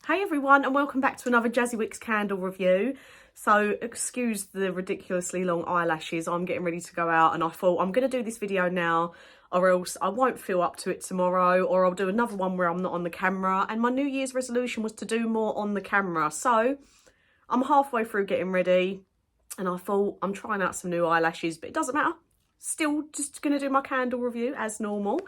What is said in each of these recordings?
Hey everyone, and welcome back to another Jazzy Wicks candle review. So excuse the ridiculously long eyelashes, I'm getting ready to go out and I thought I'm going to do this video now or else I won't feel up to it tomorrow, or I'll do another one where I'm not on the camera. And my New Year's resolution was to do more on the camera. So I'm halfway through getting ready and I thought I'm trying out some new eyelashes, but it doesn't matter. Still just going to do my candle review as normal.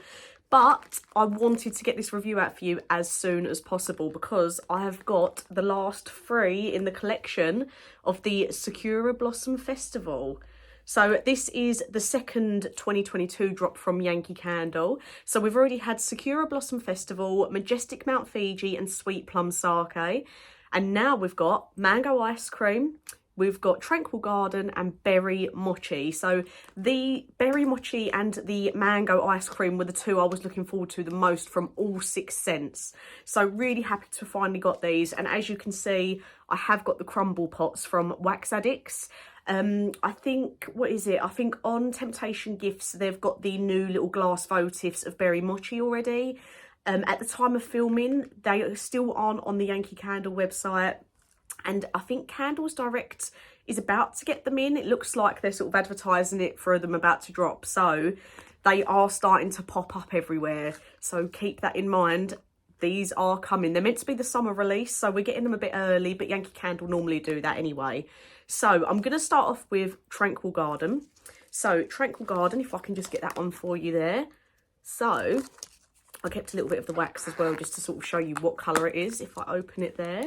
But I wanted to get this review out for you as soon as possible because I have got the last 3 in the collection of the Sakura Blossom Festival. So this is the second 2022 drop from Yankee Candle. So we've already had Sakura Blossom Festival, Majestic Mount Fiji and Sweet Plum Sake. And now we've got Mango Ice Cream. We've got Tranquil Garden and Berry Mochi. So the Berry Mochi and the Mango Ice Cream were the 2 I was looking forward to the most from all 6 scents. So really happy to finally got these. And as you can see, I have got the crumble pots from Addicts. I think, what is it? I think on Temptation Gifts, they've got the new little glass votives of Berry Mochi already. At the time of filming, they still aren't on the Yankee Candle website. And I think Candles Direct is about to get them in. It looks like they're sort of advertising it for them about to drop. So they are starting to pop up everywhere. So keep that in mind. These are coming. They're meant to be the summer release, so we're getting them a bit early, but Yankee Candle normally do that anyway. So I'm going to start off with Tranquil Garden. So Tranquil Garden, if I can just get that on for you there. So I kept a little bit of the wax as well, just to sort of show you what colour it is if I open it there.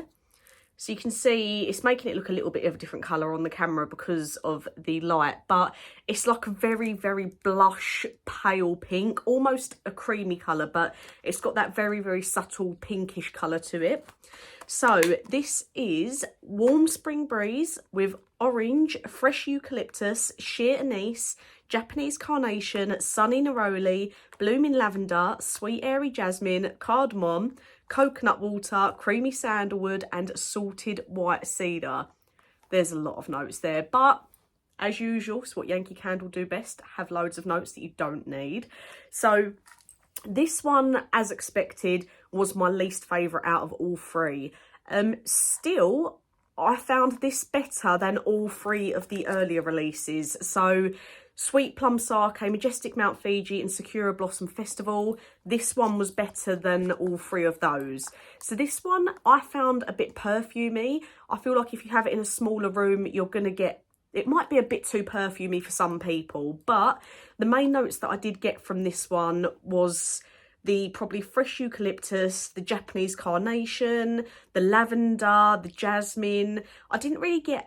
So you can see it's making it look a little bit of a different colour on the camera because of the light. But it's like a very, very blush, pale pink. Almost a creamy colour, but it's got that very, very subtle pinkish colour to it. So this is Warm Spring Breeze with orange, fresh eucalyptus, sheer anise, Japanese carnation, sunny neroli, blooming lavender, sweet airy jasmine, cardamom, coconut water, creamy sandalwood and salted white cedar. There's a lot of notes there, but as usual, it's what Yankee Candle do best, have loads of notes that you don't need. So this one, as expected, was my least favourite out of all 3. Still, I found this better than all 3 of the earlier releases. So Sweet Plum Sake, Majestic Mount Fiji and Sakura Blossom Festival. This one was better than all 3 of those. So this one I found a bit perfumey. I feel like if you have it in a smaller room, you're going to get, it might be a bit too perfumey for some people. But the main notes that I did get from this one was the probably fresh eucalyptus, the Japanese carnation, the lavender, the jasmine. I didn't really get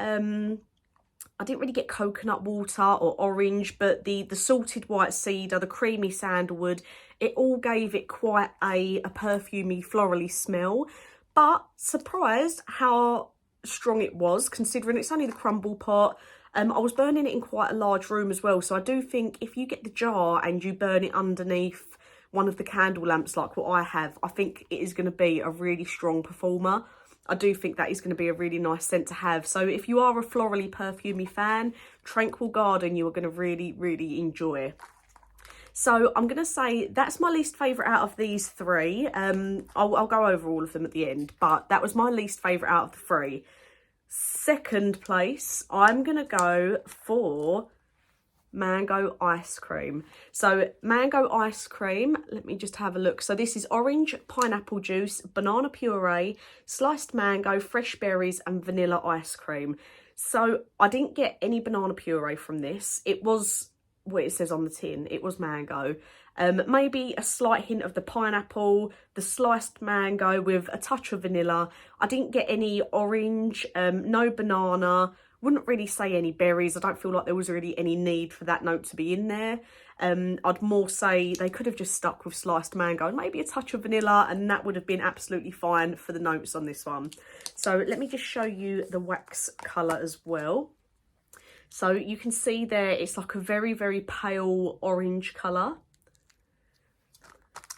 coconut water or orange, but the salted white cedar, the creamy sandalwood, it all gave it quite a perfumey, florally smell. But surprised how strong it was, considering it's only the crumble pot. I was burning it in quite a large room as well, so I do think if you get the jar and you burn it underneath one of the candle lamps like what I have, I think it is going to be a really strong performer. I do think that is going to be a really nice scent to have. So if you are a florally perfumey fan, Tranquil Garden you are going to really, really enjoy. So I'm going to say that's my least favourite out of these 3. I'll go over all of them at the end, but that was my least favourite out of the 3. Second place, I'm going to go for Mango Ice Cream. So Mango Ice Cream, let me just have a look. So this is orange, pineapple juice, banana puree, sliced mango, fresh berries and vanilla ice cream. So I didn't get any banana puree from this. It was what it says on the tin. It was mango. Maybe a slight hint of the pineapple, the sliced mango with a touch of vanilla. I didn't get any orange, no banana. Wouldn't really say any berries. I don't feel like there was really any need for that note to be in there. I'd more say they could have just stuck with sliced mango and maybe a touch of vanilla, and that would have been absolutely fine for the notes on this one. So let me just show you the wax colour as well. So you can see there, it's like a very, very pale orange colour.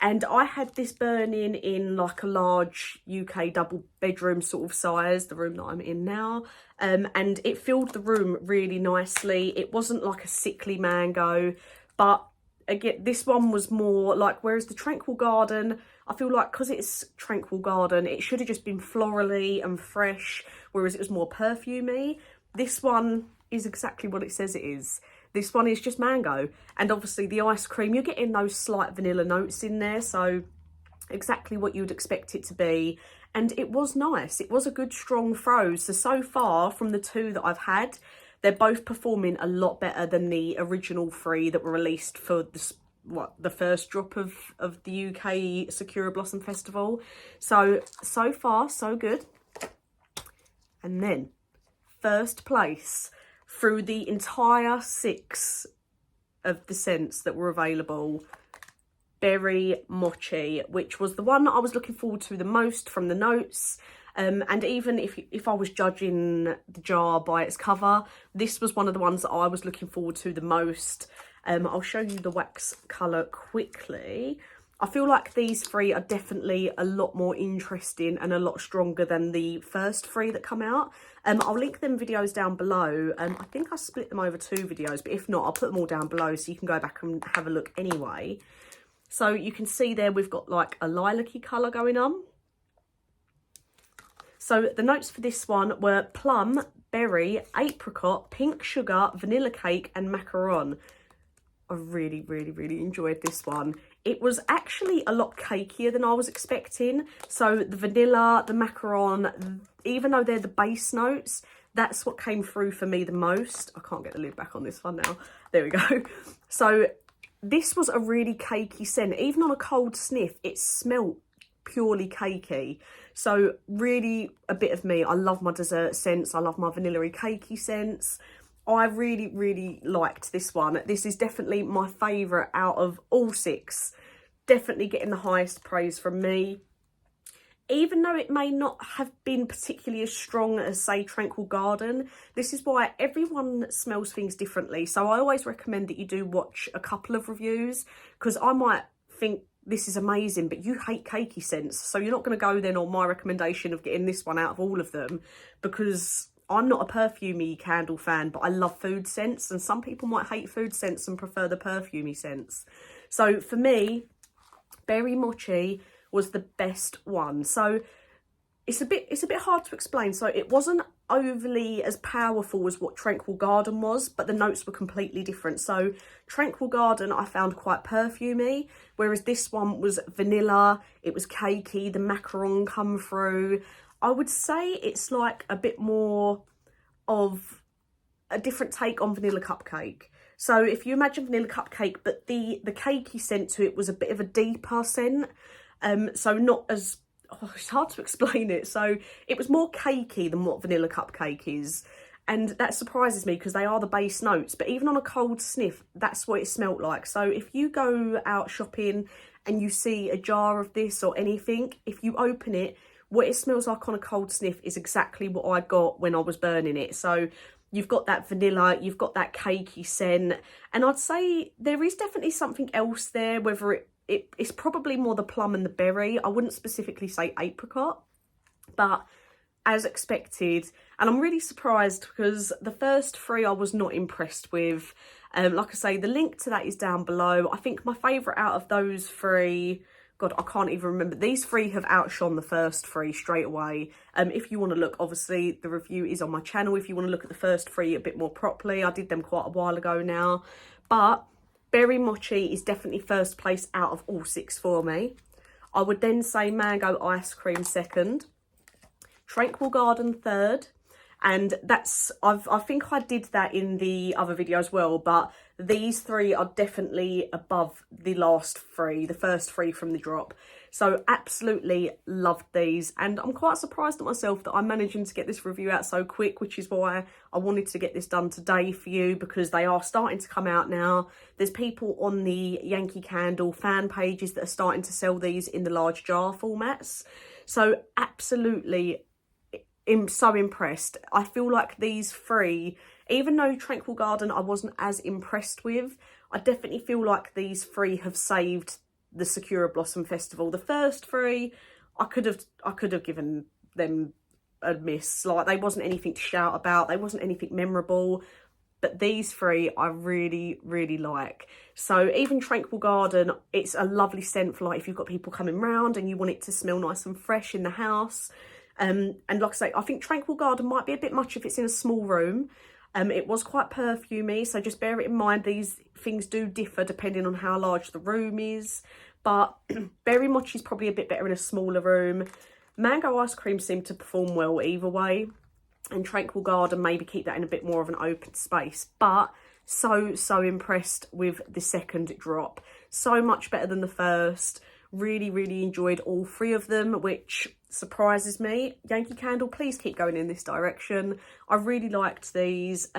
And I had this burning in like a large UK double bedroom sort of size, the room that I'm in now. And it filled the room really nicely. It wasn't like a sickly mango, but again, this one was more like, whereas the Tranquil Garden, I feel like because it's Tranquil Garden, it should have just been florally and fresh, whereas it was more perfumey. This one is exactly what it says it is. This one is just mango. And obviously the ice cream, you're getting those slight vanilla notes in there. So exactly what you would expect it to be. And it was nice. It was a good strong froze. So far from the two that I've had, they're both performing a lot better than the original 3 that were released for the first drop of the UK Sakura Blossom Festival. So far so good. And then first place through the entire 6 of the scents that were available, Berry Mochi, which was the one that I was looking forward to the most from the notes. And even if I was judging the jar by its cover, this was one of the ones that I was looking forward to the most. I'll show you the wax colour quickly. I feel like these 3 are definitely a lot more interesting and a lot stronger than the first 3 that come out. I'll link them videos down below. I think I split them over 2 videos, but if not, I'll put them all down below so you can go back and have a look anyway. So you can see there we've got like a lilac-y colour going on. So the notes for this one were plum, berry, apricot, pink sugar, vanilla cake and macaron. I really, really, really enjoyed this one. It was actually a lot cakier than I was expecting. So the vanilla, the macaron, even though they're the base notes, that's what came through for me the most. I can't get the lid back on this one now. There we go. So this was a really cakey scent. Even on a cold sniff, it smelt purely cakey. So really a bit of me. I love my dessert scents. I love my vanilla-y cakey scents. I really, really liked this one. This is definitely my favourite out of all 6. Definitely getting the highest praise from me. Even though it may not have been particularly as strong as, say, Tranquil Garden, this is why everyone smells things differently. So I always recommend that you do watch a couple of reviews, because I might think this is amazing, but you hate cakey scents. So you're not going to go then on my recommendation of getting this one out of all of them, because I'm not a perfumey candle fan, but I love food scents, and some people might hate food scents and prefer the perfumey scents. So for me, Berry Mochi was the best one. So it's a bit hard to explain. So it wasn't overly as powerful as what Tranquil Garden was, but the notes were completely different. So Tranquil Garden I found quite perfumey, whereas this one was vanilla, it was cakey, the macaron come through. I would say it's like a bit more of a different take on vanilla cupcake. So if you imagine vanilla cupcake, but the cakey scent to it was a bit of a deeper scent. So not as, it's hard to explain it. So it was more cakey than what vanilla cupcake is. And that surprises me because they are the base notes. But even on a cold sniff, that's what it smelt like. So if you go out shopping and you see a jar of this or anything, if you open it, what it smells like on a cold sniff is exactly what I got when I was burning it. So you've got that vanilla, you've got that cakey scent. And I'd say there is definitely something else there, whether it's probably more the plum and the berry. I wouldn't specifically say apricot, but as expected. And I'm really surprised because the first 3 I was not impressed with. Like I say, the link to that is down below. I think my favourite out of those 3... God, I can't even remember. These 3 have outshone the first 3 straight away. If you want to look, obviously, the review is on my channel. If you want to look at the first 3 a bit more properly, I did them quite a while ago now. But Berry Mochi is definitely first place out of all 6 for me. I would then say Mango Ice Cream second. Tranquil Garden third. And that's, I think I did that in the other video as well, but these 3 are definitely above the last 3, the first 3 from the drop. So absolutely loved these, and I'm quite surprised at myself that I'm managing to get this review out so quick, which is why I wanted to get this done today for you, because they are starting to come out now. There's people on the Yankee Candle fan pages that are starting to sell these in the large jar formats. So absolutely, I'm so impressed. I feel like these 3, even though Tranquil Garden I wasn't as impressed with, I definitely feel like these 3 have saved the Sakura Blossom Festival. The first 3, I could have given them a miss. Like, they wasn't anything to shout about. They wasn't anything memorable. but these three I really, really like. So even Tranquil Garden, it's a lovely scent for like if you've got people coming round and you want it to smell nice and fresh in the house. And like I say, I think Tranquil Garden might be a bit much if it's in a small room. It was quite perfumey, so just bear it in mind. These things do differ depending on how large the room is. But Berry Mochi is probably a bit better in a smaller room. Mango ice cream seemed to perform well either way. And Tranquil Garden, maybe keep that in a bit more of an open space. But so impressed with the second drop. So much better than the first. Really, really enjoyed all three of them, which surprises me. Yankee Candle, please keep going in this direction. I really liked these.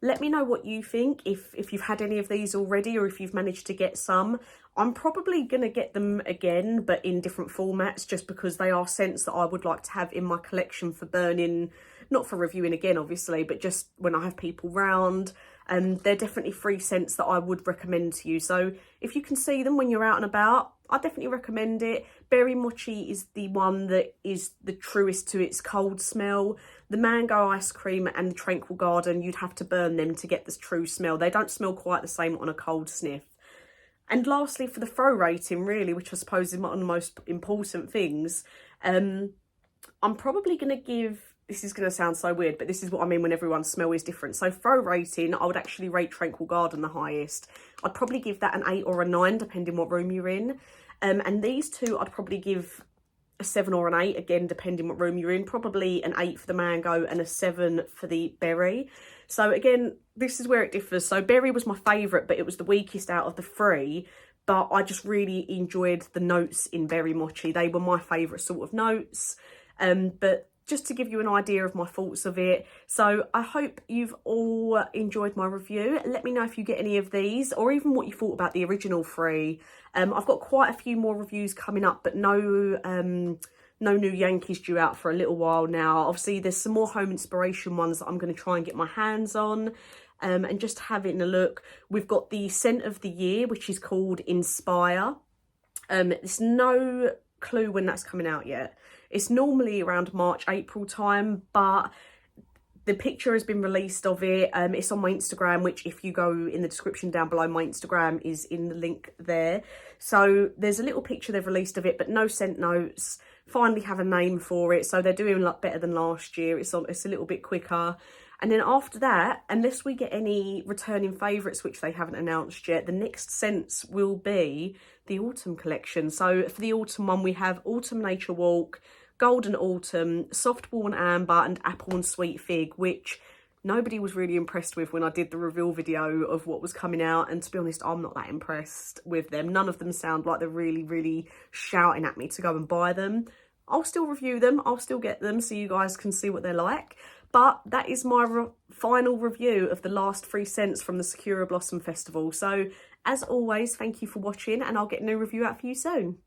Let me know what you think, if you've had any of these already or if you've managed to get some. I'm probably going to get them again, but in different formats, just because they are scents that I would like to have in my collection for burning, not for reviewing again, obviously, but just when I have people round. They're definitely free scents that I would recommend to you. So if you can see them when you're out and about, I definitely recommend it. Berry Mochi is the one that is the truest to its cold smell. The mango ice cream and the Tranquil Garden, you'd have to burn them to get this true smell. They don't smell quite the same on a cold sniff. And lastly, for the throw rating, really, which I suppose is one of the most important things, I'm probably going to give, this is going to sound so weird, but this is what I mean when everyone's smell is different. So throw rating, I would actually rate Tranquil Garden the highest. I'd probably give that an 8 or a 9, depending what room you're in. And these two, I'd probably give a 7 or an 8, again, depending what room you're in. Probably an 8 for the mango and a 7 for the berry. So again, this is where it differs. So berry was my favourite, but it was the weakest out of the three. But I just really enjoyed the notes in Berry Mochi. They were my favourite sort of notes. But just to give you an idea of my thoughts of it. So I hope you've all enjoyed my review. Let me know if you get any of these, or even what you thought about the original three. I've got quite a few more reviews coming up, but no new Yankees due out for a little while now. Obviously, there's some more home inspiration ones that I'm going to try and get my hands on. And just having a look, we've got the scent of the year, which is called Inspire. There's no clue when that's coming out yet. It's normally around March, April time, but the picture has been released of it. It's on my Instagram, which if you go in the description down below, my Instagram is in the link there. So there's a little picture they've released of it, but no scent notes. Finally have a name for it. So they're doing a lot better than last year. It's a little bit quicker. And then after that, unless we get any returning favourites, which they haven't announced yet, the next scents will be the autumn collection. So for the autumn one, we have Autumn Nature Walk, Golden Autumn, Soft Warm Amber, and Apple and Sweet Fig, which nobody was really impressed with when I did the reveal video of what was coming out. And to be honest, I'm not that impressed with them. None of them sound like they're really, really shouting at me to go and buy them. I'll still review them. I'll still get them so you guys can see what they're like. But that is my final review of the last 3 scents from the Sakura Blossom Festival. So as always, thank you for watching, and I'll get a new review out for you soon.